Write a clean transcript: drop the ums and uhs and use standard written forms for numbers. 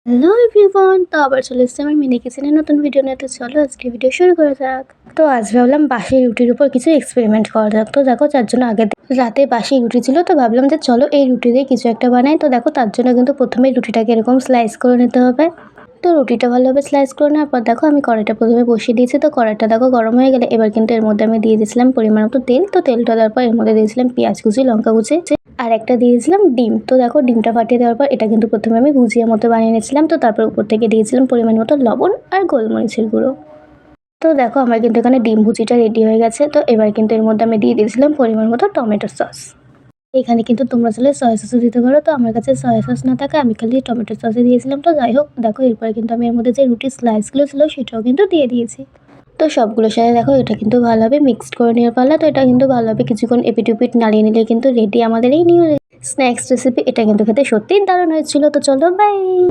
Hello everyone, তো আবার চলে এসেছি আমার মিনি কিচেনের নতুন ভিডিও নিয়ে। তো চলো আজকে ভিডিও শুরু করা যাক। তো আজ ভাবলাম বাসি রুটির উপর কিছু এক্সপেরিমেন্ট করা যাক। তো দেখো, তার জন্য আগের রাতে বাসি রুটি ছিল, তো ভাবলাম যে চলো এই রুটি দিয়ে কিছু একটা বানাই। তো দেখো, তার জন্য কিন্তু প্রথমে রুটিটাকে এরকম স্লাইস করে নিতে হবে। তো রুটিটা ভালোভাবে স্লাইস করে নেওয়ার পর দেখো আমি কড়াইটা প্রথমে বসিয়ে দিয়েছি। তো কড়াইটা দেখো গরম হয়ে গেলে এবার কিন্তু এর মধ্যে আমি দিয়ে দিয়েছিলাম পরিমাণ মতো তেল। তো তেলটা দেওয়ার পর এর মধ্যে দিয়েছিলাম পেঁয়াজ কুচি, লঙ্কা কুচি আর একটা দিয়েছিলাম ডিম। তো দেখো, ডিমটা ফাটিয়ে দেওয়ার পর এটা কিন্তু প্রথমে আমি ভুজিয়া মতো বানিয়ে নিয়েছিলাম। তো তারপর উপর থেকে দিয়েছিলাম পরিমাণ মতো লবণ আর গোলমরিচের গুঁড়ো। তো দেখো, আমার কিন্তু এখানে ডিম ভুজিটা রেডি হয়ে গেছে। তো এবার কিন্তু এর মধ্যে আমি দিয়ে দিয়েছিলাম পরিমাণ মতো টমেটো সস। এখানে কিন্তু তোমরা চাইলে সয়া সসও দিতে পারো। তো আমার কাছে সয়া সস না থাকে, আমি খালি টমেটো সসই দিয়েছিলাম। তো যাই হোক, দেখো এরপরে কিন্তু আমি এর মধ্যে যে রুটির স্লাইসগুলো ছিল সেটাও কিন্তু দিয়ে দিয়েছি। তো সবগুলোর সাথে দেখো এটা কিন্তু ভালোভাবে মিক্সড করে নেওয়ার পালা। তো এটা কিন্তু ভালোভাবে কিছুক্ষণ এপিট ওপিট নাড়িয়ে নিলে কিন্তু রেডি আমাদের এই নিউ স্ন্যাক্স রেসিপি। এটা কিন্তু খেতে সত্যিই দারুণ হয়েছিল। তো চলো, বাই।